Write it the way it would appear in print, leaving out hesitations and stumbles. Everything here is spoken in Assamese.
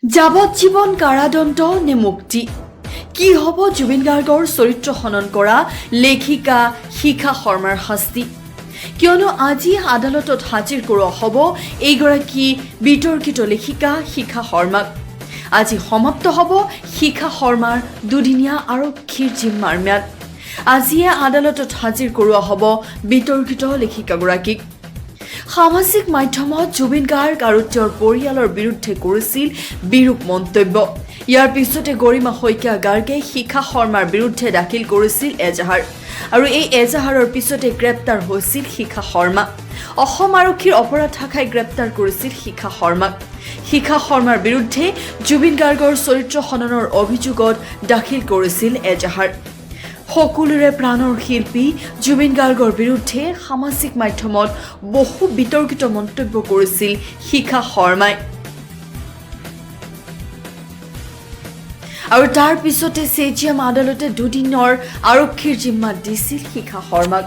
যাৱজ্জীৱন কাৰাদণ্ড নে মুক্তি কি হ'ব জুবিন গাৰ্গৰ চৰিত্ৰ হনন কৰা লেখিকা শিখা শৰ্মাৰ শাস্তি কিয়নো আজি আদালতত হাজিৰ কৰোৱা হ'ব এইগৰাকী বিতৰ্কিত লেখিকা শিখা শৰ্মাক আজি সমাপ্ত হ'ব শিখা শৰ্মাৰ দুদিনীয়া আৰক্ষীৰ জিম্মাৰ ম্যাদ আজিয়ে আদালতত হাজিৰ কৰোৱা হ'ব বিতৰ্কিত লেখিকাগৰাকীক সামাজিক মাধ্যমত জুবিন গাৰ্গ আৰু তেওঁৰ পৰিয়ালৰ বিৰুদ্ধে কৰিছিল বিৰূপ মন্তব্য ইয়াৰ পিছতে গৰিমা শইকীয়া গাৰ্গে শিখা শৰ্মাৰ বিৰুদ্ধে দাখিল কৰিছিল এজাহাৰ আৰু এই এজাহাৰৰ পিছতে গ্ৰেপ্তাৰ হৈছিল শিখা শৰ্মা অসম আৰক্ষীৰ অপৰাধ শাখাই গ্ৰেপ্তাৰ কৰিছিল শিখা শৰ্মাক শিখা শৰ্মাৰ বিৰুদ্ধে জুবিন গাৰ্গৰ চৰিত্ৰ হননৰ অভিযোগত দাখিল কৰিছিল এজাহাৰ সকলোৰে প্ৰাণৰ শিল্পী জুবিন গাৰ্গৰ বিৰুদ্ধে সামাজিক মাধ্যমত বহু বিতৰ্কিত মন্তব্য কৰিছিল শিখা শৰ্মাই আৰু তাৰ পিছতে চেজিয়াম আদালতে দুদিনৰ আৰক্ষীৰ জিম্মাত দিছিল শিখা শৰ্মাক